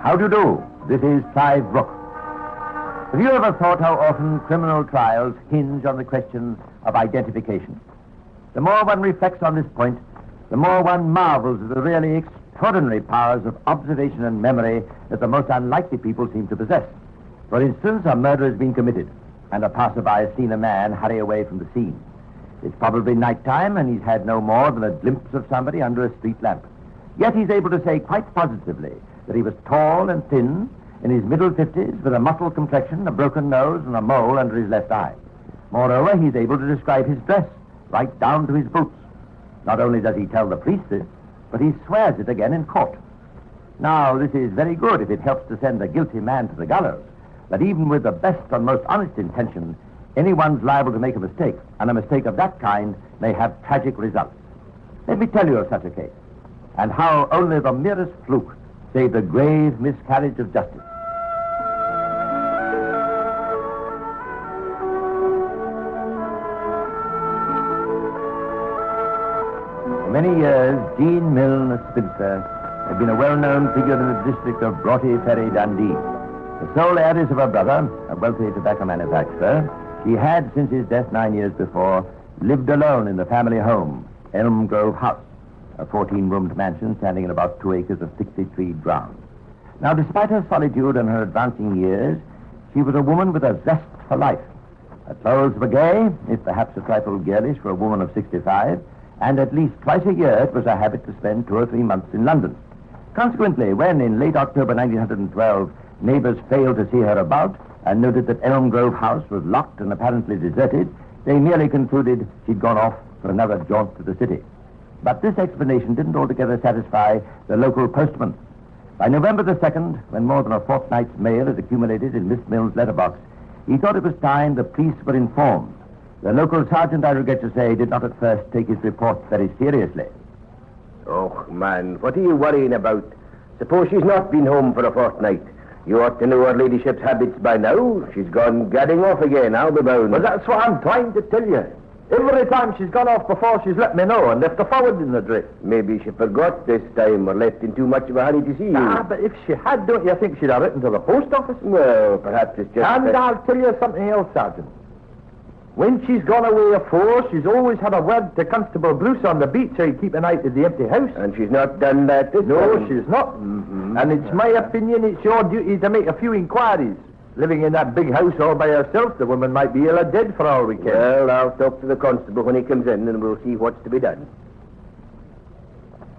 How do you do? This is Clive Brooke. Have you ever thought how often criminal trials hinge on the questions of identification? The more one reflects on this point, the more one marvels at the really extraordinary powers of observation and memory that the most unlikely people seem to possess. For instance, a murder has been committed, and a passerby has seen a man hurry away from the scene. It's probably nighttime, and he's had no more than a glimpse of somebody under a street lamp. Yet he's able to say quite positively that he was tall and thin, in his middle 50s, with a mottled complexion, a broken nose, and a mole under his left eye. Moreover, he's able to describe his dress, right down to his boots. Not only does he tell the police this, but he swears it again in court. Now, this is very good if it helps to send a guilty man to the gallows, but even with the best and most honest intention, anyone's liable to make a mistake, and a mistake of that kind may have tragic results. Let me tell you of such a case, and how only the merest fluke saved a grave miscarriage of justice. For many years, Jean Milne, a spinster, had been a well-known figure in the district of Broughty Ferry, Dundee. The sole heiress of her brother, a wealthy tobacco manufacturer, she had, since his death 9 years before, lived alone in the family home, Elm Grove House, a 14-roomed mansion standing in about 2 acres of 60-treed ground. Now, despite her solitude and her advancing years, she was a woman with a zest for life. Her clothes were gay, if perhaps a trifle girlish for a woman of 65, and at least twice a year it was her habit to spend 2 or 3 months in London. Consequently, when in late October 1912, neighbors failed to see her about and noted that Elm Grove House was locked and apparently deserted, they merely concluded she'd gone off for another jaunt to the city. But this explanation didn't altogether satisfy the local postman. By November the 2nd, when more than a fortnight's mail had accumulated in Miss Mill's letterbox, he thought it was time the police were informed. The local sergeant, I regret to say, did not at first take his report very seriously. Oh, man, what are you worrying about? Suppose she's not been home for a fortnight. You ought to know her ladyship's habits by now. She's gone gadding off again, I'll be bound. Well, that's what I'm trying to tell you. Every time she's gone off before, she's let me know and left her forward in the drift. Maybe she forgot this time or left in too much of a hurry to see you. Ah, but if she had, don't you think she'd have written to the post office? Well, perhaps it's just... And I'll tell you something else, Sergeant. When she's gone away afore, she's always had a word to Constable Bruce on the beach so he'd keep an eye to the empty house. And she's not done that this time? No, she's not. Mm-hmm. And it's my opinion it's your duty to make a few inquiries. Living in that big house all by herself, the woman might be ill or dead for all we care. Well, I'll talk to the constable when he comes in and we'll see what's to be done.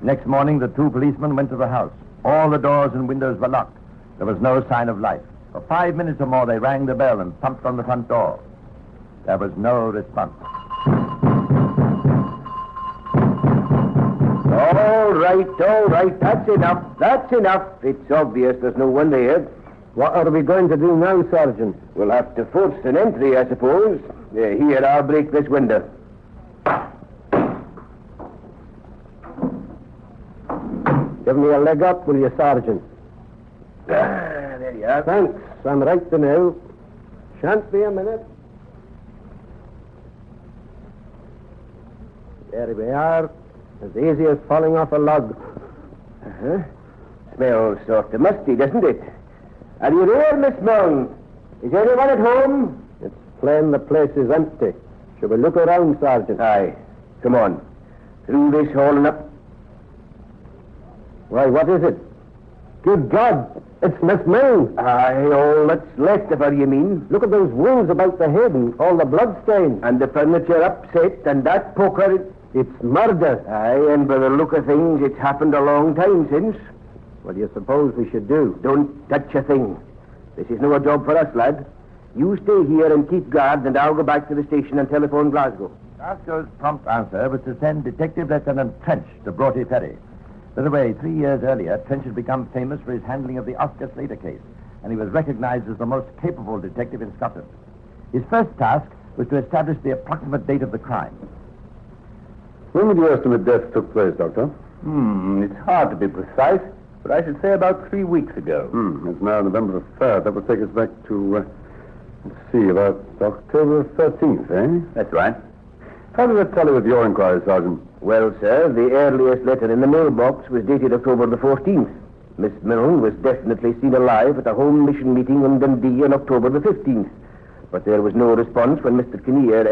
Next morning, the 2 policemen went to the house. All the doors and windows were locked. There was no sign of life. For 5 minutes or more, they rang the bell and thumped on the front door. There was no response. All right. That's enough. It's obvious there's no one there. What are we going to do now, Sergeant? We'll have to force an entry, I suppose. Here, I'll break this window. Give me a leg up, will you, Sergeant? There you are. Thanks. I'm right to know. Shan't be a minute. There we are. As easy as falling off a log. Uh-huh. Smells sort of musty, doesn't it? Are you there, Miss Milne? Is anyone at home? It's plain the place is empty. Shall we look around, Sergeant? Aye. Come on. Through this hall and up. Why, what is it? Good God, it's Miss Milne. Aye, all that's left of her, you mean? Look at those wounds about the head and all the blood stains. And the furniture upset and that poker. It's murder. Aye, and by the look of things, it's happened a long time since. What do you suppose we should do? Don't touch a thing. This is no job for us, lad. You stay here and keep guard, and I'll go back to the station and telephone Glasgow. Glasgow's prompt answer was to send Detective Lieutenant Trench to Broughty Ferry. By the way, 3 years earlier, Trench had become famous for his handling of the Oscar Slater case, and he was recognized as the most capable detective in Scotland. His first task was to establish the approximate date of the crime. When would you estimate death took place, Doctor? It's hard to be precise, but I should say about 3 weeks ago. It's now November the 3rd. That would take us back to, about October 13th, eh? That's right. How did that tally with your inquiry, Sergeant? Well, sir, the earliest letter in the mailbox was dated October the 14th. Miss Milne was definitely seen alive at a home mission meeting in Dundee on October the 15th. But there was no response when Mr. Kinnear,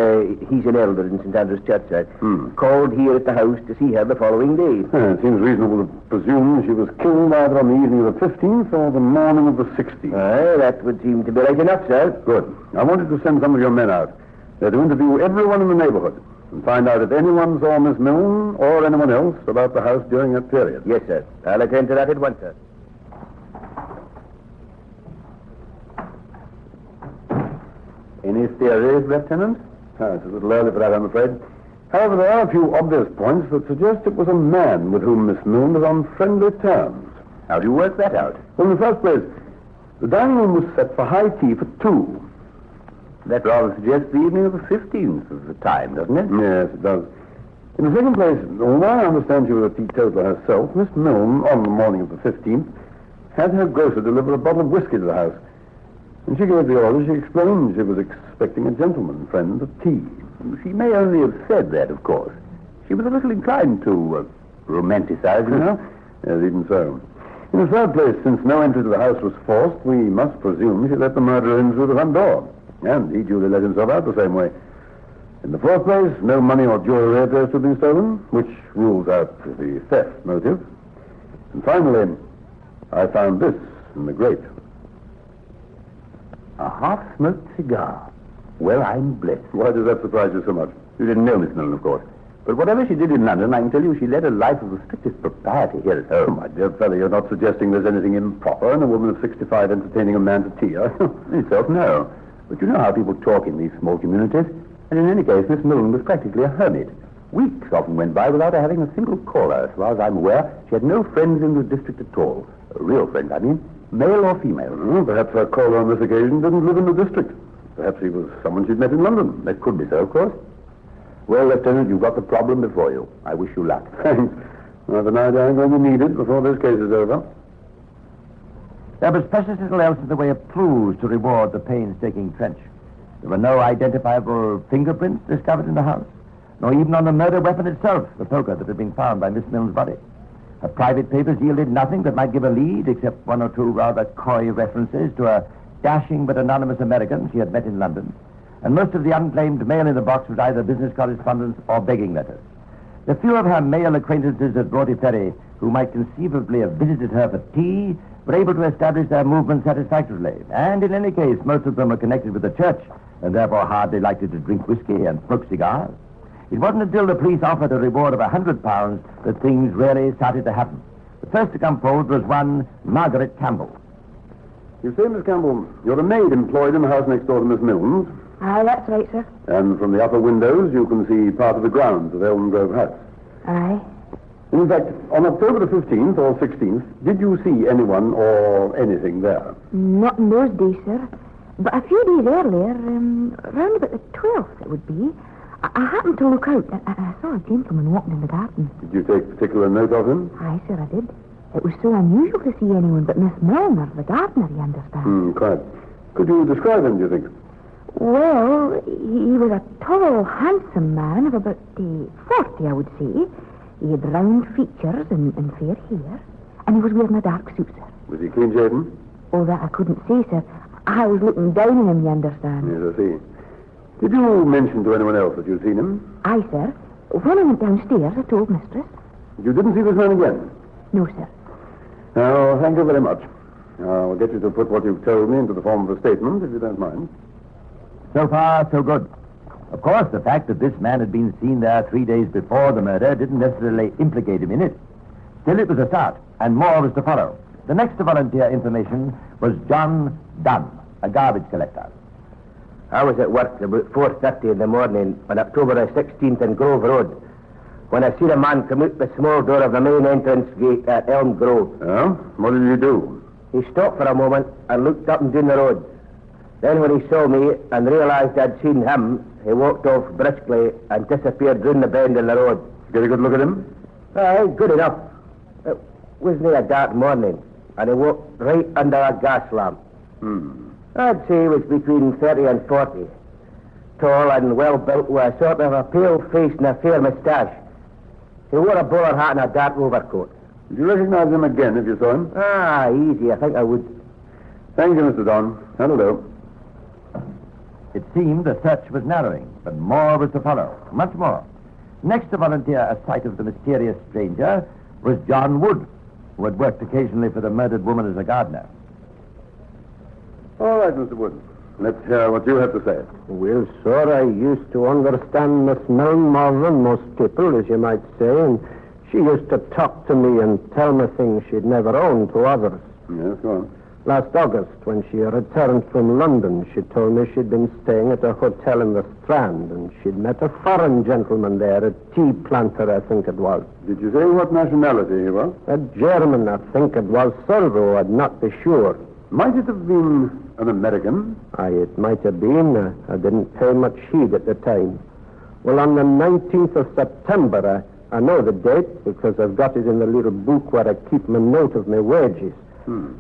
he's an elder in St. Andrew's Churchyard, called here at the house to see her the following day. It seems reasonable to presume she was killed either on the evening of the 15th or the morning of the 16th. That would seem to be right enough, sir. Good. I wanted to send some of your men out. They're to interview everyone in the neighborhood and find out if anyone saw Miss Milne or anyone else about the house during that period. Yes, sir. I'll attend to that at once, sir. Any theories, Lieutenant? It's a little early for that, I'm afraid. However, there are a few obvious points that suggest it was a man with whom Miss Milne was on friendly terms. How do you work that out? Well, in the first place, the dining room was set for high tea for two. That rather suggests the evening of the 15th as the time, doesn't it? Yes, it does. In the second place, although I understand she was a teetotaler herself, Miss Milne, on the morning of the 15th, had her grocer deliver a bottle of whiskey to the house. When she gave the order, she explained she was expecting a gentleman friend to tea. She may only have said that, of course. She was a little inclined to romanticize, you know. Yes, even so. In the third place, since no entry to the house was forced, we must presume she let the murderer in through the front door. And he duly let himself out the same way. In the fourth place, no money or jewelry appears to have been stolen, which rules out the theft motive. And finally, I found this in the grate. A half-smoked cigar. Well, I'm blessed. Why does that surprise you so much? You didn't know Miss Milne, of course. But whatever she did in London, I can tell you she led a life of the strictest propriety here at home. My dear fellow, you're not suggesting there's anything improper in a woman of 65 entertaining a man to tea, are you? Myself, no. But you know how people talk in these small communities. And in any case, Miss Milne was practically a hermit. Weeks often went by without her having a single caller. As far as I'm aware, she had no friends in the district at all. Real friends, I mean. Male or female. Well, perhaps her caller on this occasion didn't live in the district. Perhaps he was someone she'd met in London. That could be so, of course. Well, Lieutenant, you've got the problem before you. I wish you luck. Thanks. I've an idea I'm going to need it before this case is over. There was precious little else in the way of clues to reward the painstaking Trench. There were no identifiable fingerprints discovered in the house, nor even on the murder weapon itself, the poker that had been found by Miss Milne's body. Her private papers yielded nothing that might give a lead, except one or two rather coy references to a dashing but anonymous American she had met in London, and most of the unclaimed mail in the box was either business correspondence or begging letters. The few of her male acquaintances at Broughty Ferry who might conceivably have visited her for tea were able to establish their movements satisfactorily, and in any case, most of them were connected with the church, and therefore hardly likely to drink whiskey and smoke cigars. It wasn't until the police offered a reward of £100 that things really started to happen. The first to come forward was one Margaret Campbell. You say, Miss Campbell, you're a maid employed in the house next door to Miss Milne's. Aye, that's right, sir. And from the upper windows, you can see part of the grounds of Elm Grove House. Aye. In fact, on October the 15th or 16th, did you see anyone or anything there? Not in those days, sir. But a few days earlier, round about the 12th, it would be, I happened to look out. I saw a gentleman walking in the garden. Did you take particular note of him? Aye, sir, I did. It was so unusual to see anyone but Miss Milne, the gardener, you understand. Quite. Could you describe him, do you think? Well, he was a tall, handsome man of about 40, I would say. He had round features and fair hair, and he was wearing a dark suit, sir. Was he clean-shaven? Oh, that I couldn't say, sir. I was looking down on him, you understand. Yes, I see. Did you mention to anyone else that you'd seen him? Aye, sir. When I went downstairs, I told mistress. You didn't see this man again? No, sir. Oh, thank you very much. I'll get you to put what you've told me into the form of a statement, if you don't mind. So far, so good. Of course, the fact that this man had been seen there 3 days before the murder didn't necessarily implicate him in it. Still, it was a start, and more was to follow. The next to volunteer information was John Dunn, a garbage collector. I was at work about 4:30 in the morning on October the 16th in Grove Road when I seen a man come out the small door of the main entrance gate at Elm Grove. Oh? What did you do? He stopped for a moment and looked up and down the road. Then when he saw me and realized I'd seen him, he walked off briskly and disappeared round the bend in the road. Get a good look at him? Aye, good enough. It wasn't a dark morning, and he walked right under a gas lamp. I'd say he was between 30 and 40. Tall and well-built with a sort of a pale face and a fair moustache. He wore a bowler hat and a dark overcoat. Would you recognize him again if you saw him? Ah, easy. I think I would. Thank you, Mr. Don. Hello. It seemed the search was narrowing, but more was to follow. Much more. Next to volunteer a sight of the mysterious stranger was John Wood, who had worked occasionally for the murdered woman as a gardener. All right, Mr. Wood. Let's hear what you have to say. Well, sir, I used to understand Miss Milne more than most people, as you might say, and she used to talk to me and tell me things she'd never owned to others. Yes, go on. Last August, when she returned from London, she told me she'd been staying at a hotel in the Strand, and she'd met a foreign gentleman there, a tea planter, I think it was. Did you say what nationality he was? A German, I think it was, sir, though I'd not be sure. Might it have been an American? Aye, it might have been. I didn't pay much heed at the time. Well, on the 19th of September, I know the date because I've got it in the little book where I keep my note of my wages.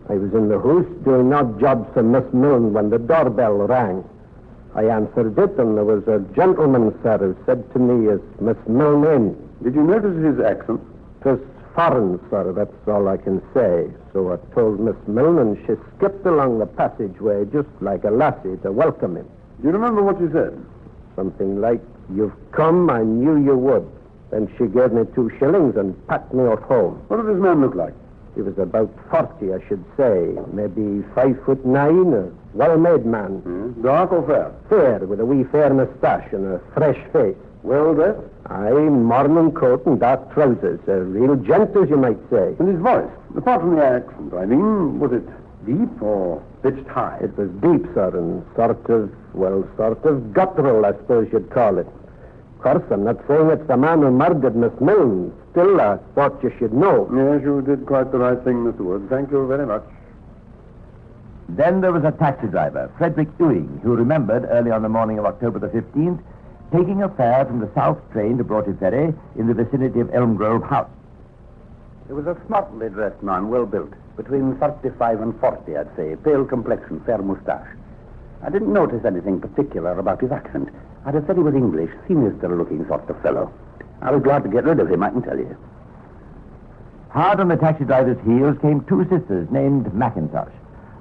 I was in the house doing odd jobs for Miss Milne when the doorbell rang. I answered it, and there was a gentleman, sir, who said to me, "Is Miss Milne in?" Did you notice his accent? It was foreign, sir, that's all I can say. So I told Miss Milne, and she skipped along the passageway just like a lassie to welcome him. Do you remember what you said? Something like, "You've come, I knew you would." Then she gave me 2 shillings and packed me off home. What did this man look like? He was about 40, I should say. Maybe 5'9", a well-made man. Dark or fair? Fair, with a wee fair moustache and a fresh face. Well dressed? Aye, morning coat and dark trousers. A real gent, as you might say. And his voice? Apart from the accent, I mean, was it deep or pitched high? It was deep, sir, and sort of guttural, I suppose you'd call it. Of course, I'm not saying it's the man who murdered Miss Milne. Still, I thought you should know. Yes, you did quite the right thing, Mr. Wood. Thank you very much. Then there was a taxi driver, Frederick Ewing, who remembered early on the morning of October the 15th taking a fare from the South train to Broughty Ferry in the vicinity of Elm Grove House. He was a smartly dressed man, well built. Between 35 and 40, I'd say. Pale complexion, fair moustache. I didn't notice anything particular about his accent. I'd have said he was English, sinister-looking sort of fellow. I was glad to get rid of him, I can tell you. Hard on the taxi driver's heels came 2 sisters named McIntosh.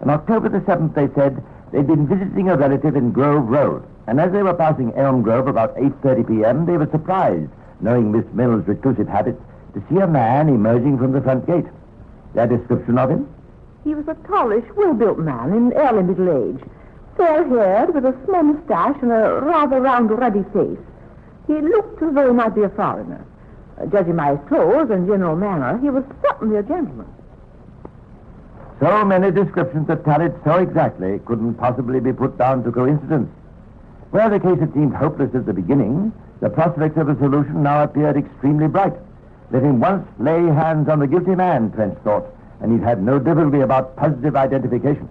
On October the 7th, they said they'd been visiting a relative in Grove Road. And as they were passing Elm Grove about 8:30 p.m., they were surprised, knowing Miss Milne's reclusive habits, to see a man emerging from the front gate. Their description of him? He was a tallish, well-built man in early middle age, fair-haired, with a small moustache and a rather round, ruddy face. He looked as though he might be a foreigner. Judging by his clothes and general manner, he was certainly a gentleman. So many descriptions that tallied so exactly couldn't possibly be put down to coincidence. Where the case had seemed hopeless at the beginning, the prospects of a solution now appeared extremely bright. Let him once lay hands on the guilty man, Trench thought, and he'd had no difficulty about positive identification.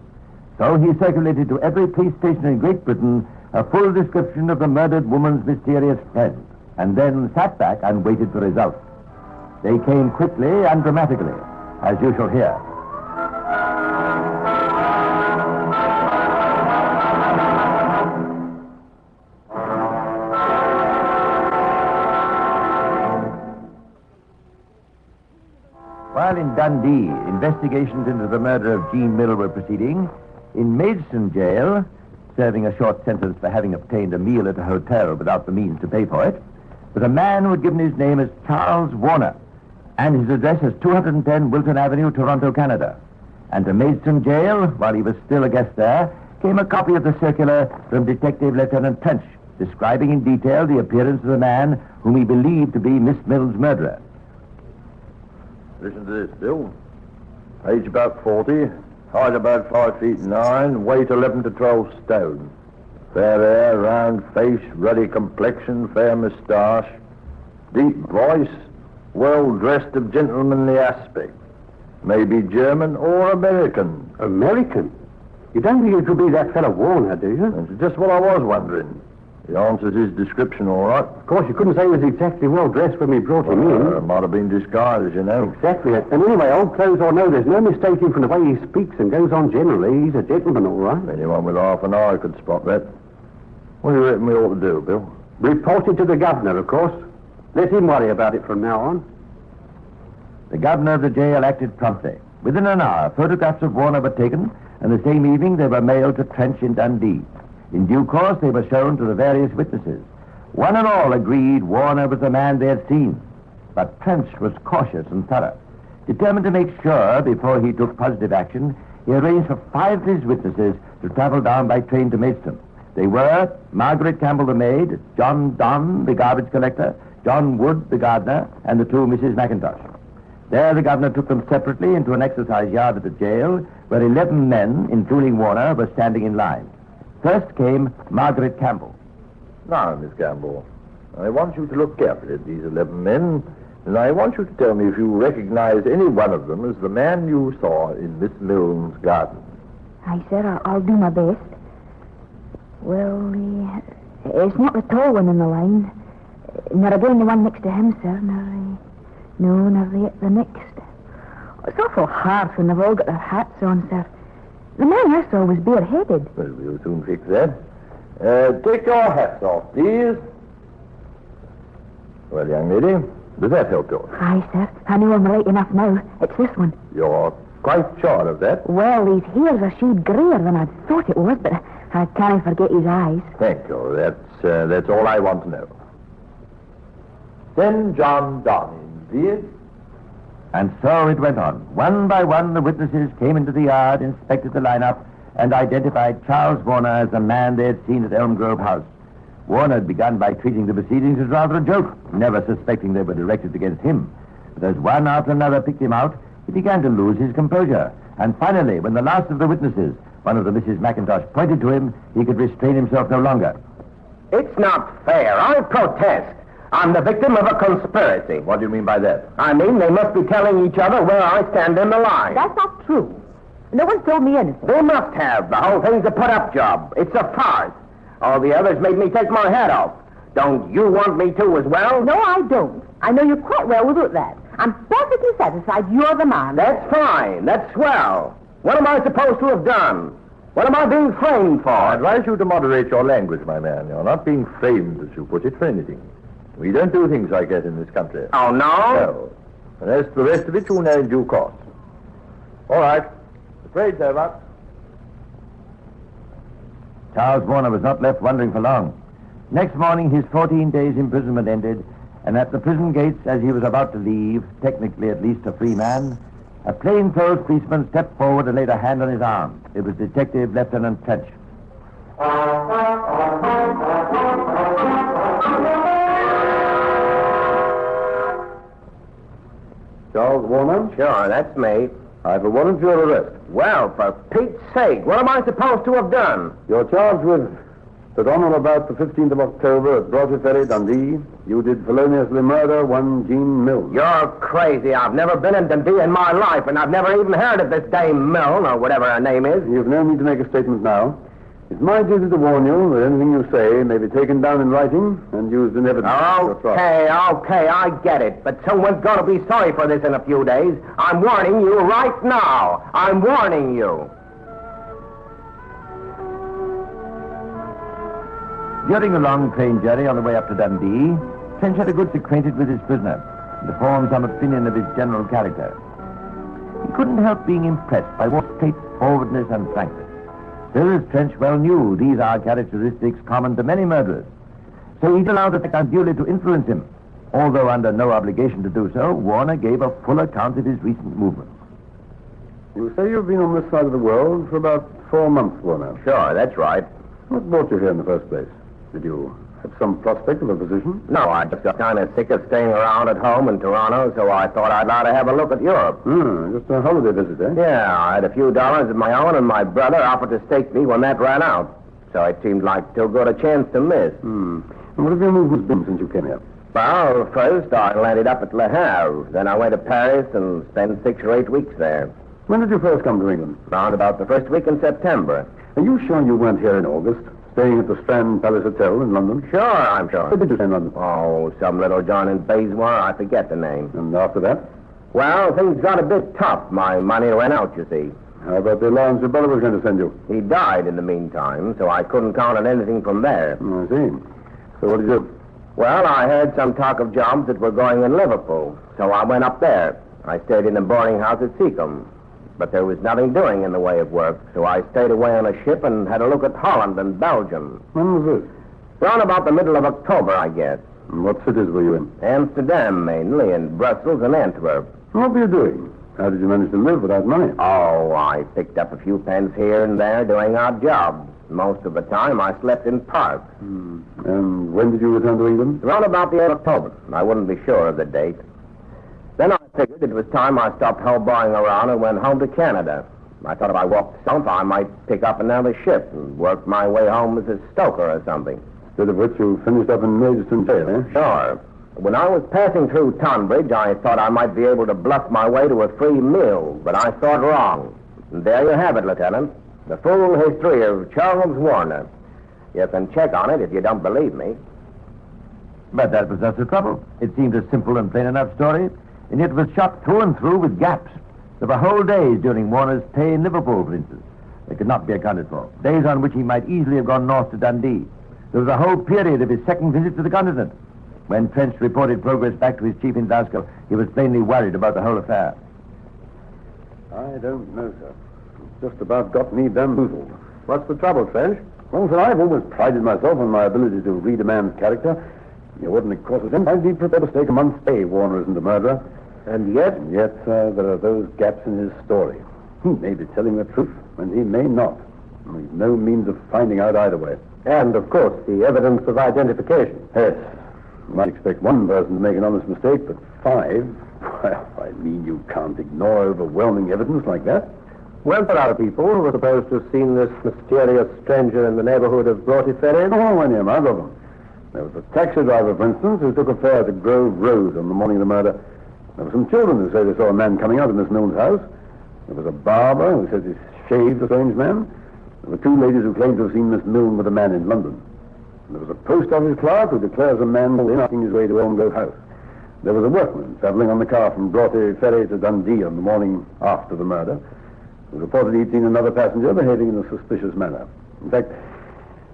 So he circulated to every police station in Great Britain a full description of the murdered woman's mysterious friend, and then sat back and waited for results. They came quickly and dramatically, as you shall hear. While in Dundee, investigations into the murder of Jean Mill were proceeding, in Maidstone jail, serving a short sentence for having obtained a meal at a hotel without the means to pay for it, was a man who had given his name as Charles Warner, and his address as 210 Wilton Avenue, Toronto, Canada. And to Maidstone jail, while he was still a guest there, came a copy of the circular from Detective Lieutenant Trench, describing in detail the appearance of the man whom he believed to be Miss Mill's murderer. Listen to this, Bill. Age about 40, height about 5'9", weight 11 to 12 stone. Fair hair, round face, ruddy complexion, fair moustache, deep voice, well-dressed of gentlemanly aspect. Maybe German or American. American? You don't think it could be that fellow Warner, do you? That's just what I was wondering. He answers his description all right. Of course, you couldn't say he was exactly well-dressed when we brought him in. Might have been disguised, you know. Exactly. And anyway, old clothes or no, there's no mistaking from the way he speaks and goes on generally. He's a gentleman, all right. Anyone with half an eye could spot that. What do you reckon we ought to do, Bill? Report it to the governor, of course. Let him worry about it from now on. The governor of the jail acted promptly. Within an hour, photographs of Warner were taken, and the same evening they were mailed to Trench in Dundee. In due course, they were shown to the various witnesses. One and all agreed Warner was the man they had seen. But Trench was cautious and thorough. Determined to make sure before he took positive action, he arranged for 5 of his witnesses to travel down by train to Maidstone. They were Margaret Campbell, the maid, John Donne, the garbage collector, John Wood, the gardener, and the 2 Mrs. Mackintosh. There the governor took them separately into an exercise yard at the jail, where 11 men, including Warner, were standing in line. First came Margaret Campbell. Now, Miss Campbell, I want you to look carefully at these 11 men, and I want you to tell me if you recognize any one of them as the man you saw in Miss Milne's garden. Aye, sir, I'll do my best. Well, it's not the tall one in the line. Nor again the one next to him, sir. Nor the next. It's awful harsh when they've all got their hats on, sir. The man I saw was bareheaded. Well, we'll soon fix that. Take your hats off, please. Well, young lady, does that help you? Aye, sir. I know I'm right enough now. It's this one. You're quite sure of that? Well, his hair's a shade greyer than I thought it was, but I can't forget his eyes. Thank you. That's all I want to know. Then John Donne, please. And so it went on. One by one, the witnesses came into the yard, inspected the lineup, and identified Charles Warner as the man they had seen at Elm Grove House. Warner had begun by treating the proceedings as rather a joke, never suspecting they were directed against him. But as one after another picked him out, he began to lose his composure. And finally, when the last of the witnesses, one of the Mrs. Mackintosh, pointed to him, he could restrain himself no longer. It's not fair. I protest. I'm the victim of a conspiracy. What do you mean by that? I mean, they must be telling each other where I stand in the line. That's not true. No one told me anything. They must have. The whole thing's a put-up job. It's a farce. All the others made me take my hat off. Don't you want me to as well? No, I don't. I know you quite well without that. I'm perfectly satisfied you're the man. That's fine. That's swell. What am I supposed to have done? What am I being framed for? I advise you to moderate your language, my man. You're not being framed, as you put it, for anything. We don't do things like that in this country. Oh, no? No. And as for the rest of it, you'll know in due course. All right. The parade's over. Charles Warner was not left wondering for long. Next morning, his 14 days' imprisonment ended, and at the prison gates, as he was about to leave, technically at least a free man, a plainclothes policeman stepped forward and laid a hand on his arm. It was Detective Lieutenant Trench. Charles Warner? Sure, that's me. I've a warrant for your arrest. Well, for Pete's sake, what am I supposed to have done? You're charged with that on or about the 15th of October at Broughty Ferry, Dundee, you did feloniously murder one Jean Milne. You're crazy. I've never been in Dundee in my life, and I've never even heard of this Dame Milne, or whatever her name is. You've no need to make a statement now. It's my duty to warn you that anything you say may be taken down in writing and used in evidence. Okay, I get it. But someone's going to be sorry for this in a few days. I'm warning you right now. I'm warning you. During the long train journey on the way up to Dundee, Trench had a good acquaintance with his prisoner and to form some opinion of his general character. He couldn't help being impressed by what straightforwardness and frankness. Still, as Trench well knew, these are characteristics common to many murderers. So he allowed the fact unduly to influence him. Although under no obligation to do so, Warner gave a full account of his recent movements. You say you've been on this side of the world for about 4 months, Warner. Sure, that's right. What brought you here in the first place? Did you have some prospect of a position? No, I just got kind of sick of staying around at home in Toronto, so I thought I'd like to have a look at Europe. Just a holiday visit, eh? Yeah, I had a few dollars of my own, and my brother offered to stake me when that ran out. So it seemed like too good a chance to miss. And what have your movements been since you came here? Well, first I landed up at Le Havre. Then I went to Paris and spent 6 or 8 weeks there. When did you first come to England? Round about the first week in September. Are you sure you weren't here in August, staying at the Strand Palace Hotel in London? Sure, I'm sure. Where did you stay in London? Oh, some little John in Bayswater. I forget the name. And after that? Well, things got a bit tough. My money ran out, you see. How about the allowance your brother was going to send you? He died in the meantime, so I couldn't count on anything from there. I see. So what did you do? Well, I heard some talk of jobs that were going in Liverpool, so I went up there. I stayed in a boarding house at Seacombe. But there was nothing doing in the way of work, so I stayed away on a ship and had a look at Holland and Belgium. When was this? Around about the middle of October, I guess. And what cities were you in? Amsterdam, mainly, and Brussels and Antwerp. What were you doing? How did you manage to live without money? Oh, I picked up a few pence here and there doing odd jobs. Most of the time, I slept in parks. And when did you return to England? Around about the end of October. I wouldn't be sure of the date. Then I figured it was time I stopped hoboing around and went home to Canada. I thought if I walked south, I might pick up another ship and work my way home as a stoker or something. Instead of which you finished up in Maidstone jail, eh? Sure. When I was passing through Tonbridge, I thought I might be able to bluff my way to a free meal, but I thought wrong. And there you have it, Lieutenant. The full history of Charles Warner. You can check on it if you don't believe me. But that was not the trouble. It seemed a simple and plain enough story, and yet it was shot through and through with gaps. There were whole days during Warner's stay in Liverpool, for instance. They could not be accounted for. Days on which he might easily have gone north to Dundee. There was a whole period of his second visit to the continent. When Trench reported progress back to his chief in Glasgow, he was plainly worried about the whole affair. I don't know, sir. It's just about got me bamboozled. What's the trouble, Trench? Well, sir, I've always prided myself on my ability to read a man's character. You wouldn't, of course, I'd be prepared to stake a month's pay Warner isn't a murderer. And yet? And yet, sir, there are those gaps in his story. He may be telling the truth, and he may not. We've no means of finding out either way. And, of course, the evidence of identification. Yes. You might expect one person to make an honest mistake, but 5? Well, I mean, you can't ignore overwhelming evidence like that. Well, there are people who are supposed to have seen this mysterious stranger in the neighborhood of Broughty Ferry. Oh, any amount of them. There was a taxi driver, for instance, who took a fare to Grove Road on the morning of the murder. There were some children who say they saw a man coming out of Miss Milne's house. There was a barber who says he shaved a strange man. There were 2 ladies who claimed to have seen Miss Milne with a man in London. And there was a post office clerk who declares a man was asking his way to Elmgrove House. There was a workman travelling on the car from Broughty Ferry to Dundee on the morning after the murder, who reported he'd seen another passenger behaving in a suspicious manner. In fact,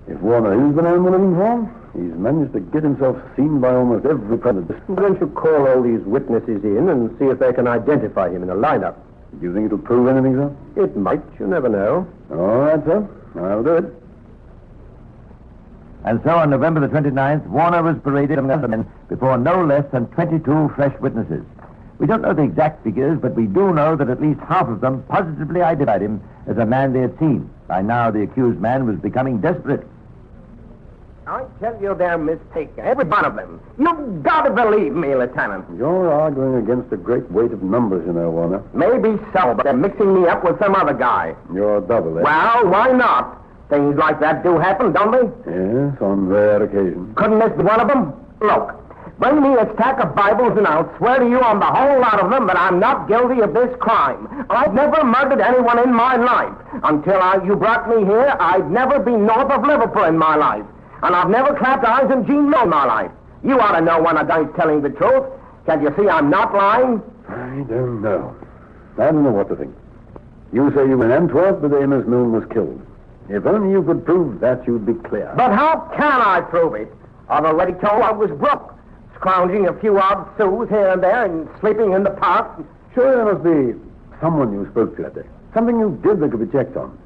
if Warner is the man we're looking for, he's managed to get himself seen by almost every president. Why don't you call all these witnesses in and see if they can identify him in a lineup? Do you think it'll prove anything, sir? It might. You never know. All right, sir. I'll do it. And so on November the 29th, Warner was paraded before no less than 22 fresh witnesses. We don't know the exact figures, but we do know that at least half of them positively identified him as a man they had seen. By now, the accused man was becoming desperate. I tell you they're mistaken, every one of them. You've got to believe me, Lieutenant. You're arguing against a great weight of numbers, you know, Warner. Maybe so, but they're mixing me up with some other guy. You're double, eh? Well, why not? Things like that do happen, don't they? Yes, on rare occasion. Couldn't this be one of them? Look, bring me a stack of Bibles and I'll swear to you on the whole lot of them that I'm not guilty of this crime. I've never murdered anyone in my life. Until you brought me here, I'd never been north of Liverpool in my life. And I've never clapped eyes on Jean Milne in my life. You ought to know when a guy's telling the truth. Can't you see I'm not lying? I don't know. I don't know what to think. You say you were in Antwerp the day Miss Milne was killed. If only you could prove that, you'd be clear. But how can I prove it? I've already told I was broke, scrounging a few odd sous here and there and sleeping in the park. Sure, there must be someone you spoke to that day. Something you did that could be checked on.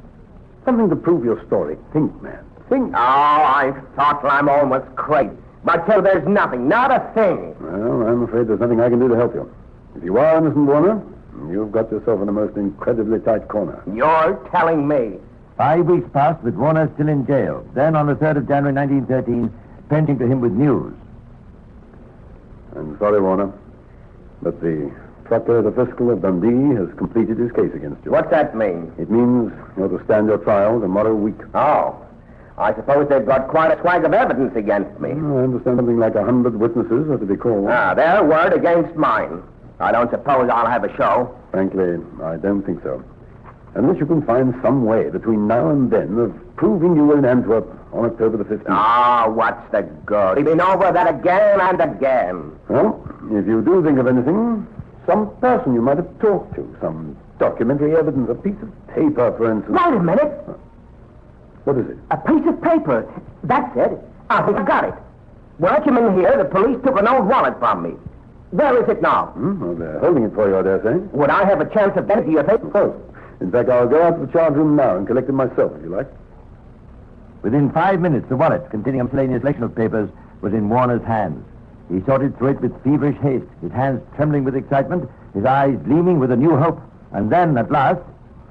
Something to prove your story. Think, man. Think. Oh, I thought I'm almost crazy. But till there's nothing, not a thing. Well, I'm afraid there's nothing I can do to help you. If you are innocent, Warner, you've got yourself in a most incredibly tight corner. You're telling me. 5 weeks passed with Warner still in jail. Then, on the 3rd of January 1913, Penn came to him with news. I'm sorry, Warner, but the Procurator Fiscal of Dundee has completed his case against you. What's that mean? It means you're to stand your trial tomorrow week. Oh, I suppose they've got quite a swag of evidence against me. I understand something like 100 witnesses are to be called. Their word against mine. I don't suppose I'll have a show. Frankly, I don't think so. Unless you can find some way between now and then of proving you were in Antwerp on October the 15th. Ah, what's the good? We've been over that again and again. Well, if you do think of anything, some person you might have talked to, some documentary evidence, a piece of paper, for instance. Wait a minute. What is it? A piece of paper. That's it. I think I got it. When I came in here, the police took an old wallet from me. Where is it now? Well, they're holding it for you, I dare say. Would I have a chance of getting it, do you think? Oh. In fact, I'll go out to the charge room now and collect it myself, if you like. Within 5 minutes, the wallet containing a miscellaneous collection of papers was in Warner's hands. He sorted through it with feverish haste, his hands trembling with excitement, his eyes gleaming with a new hope. And then, at last...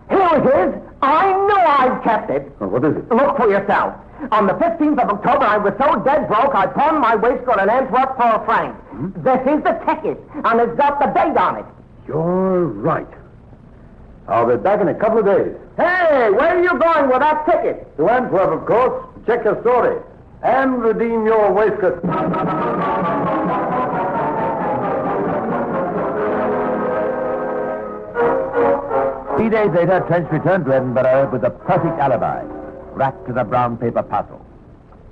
Here it is! I know I've kept it! Oh, what is it? Look for yourself. On the 15th of October, I was so dead broke, I pawned my waistcoat in Antwerp for a franc. This is the ticket, and it's got the date on it. You're right. I'll be back in a couple of days. Hey, where are you going with that ticket? To Antwerp, of course. Check your story. And redeem your waistcoat. 3 days later, Trench returned to Edinburgh with a perfect alibi, wrapped in a brown paper parcel.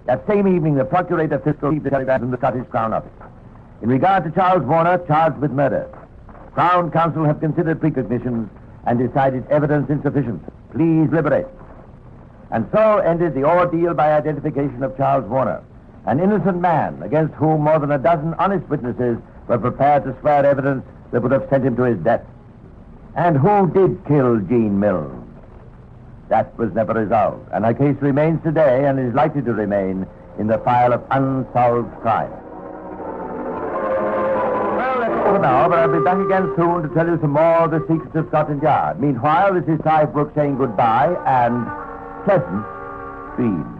That same evening, the Procurator Fiscal received the telegram from the Scottish Crown Office. In regard to Charles Warner, charged with murder, Crown Counsel have considered precognitions and decided evidence insufficient. Please liberate. And so ended the ordeal by identification of Charles Warner, an innocent man against whom more than a dozen honest witnesses were prepared to swear evidence that would have sent him to his death. And who did kill Jean Milne? That was never resolved, and her case remains today and is likely to remain in the file of unsolved crime. Well, that's all for now, but I'll be back again soon to tell you some more of the secrets of Scotland Yard. Meanwhile, this is Clive Brooks saying goodbye and pleasant dreams.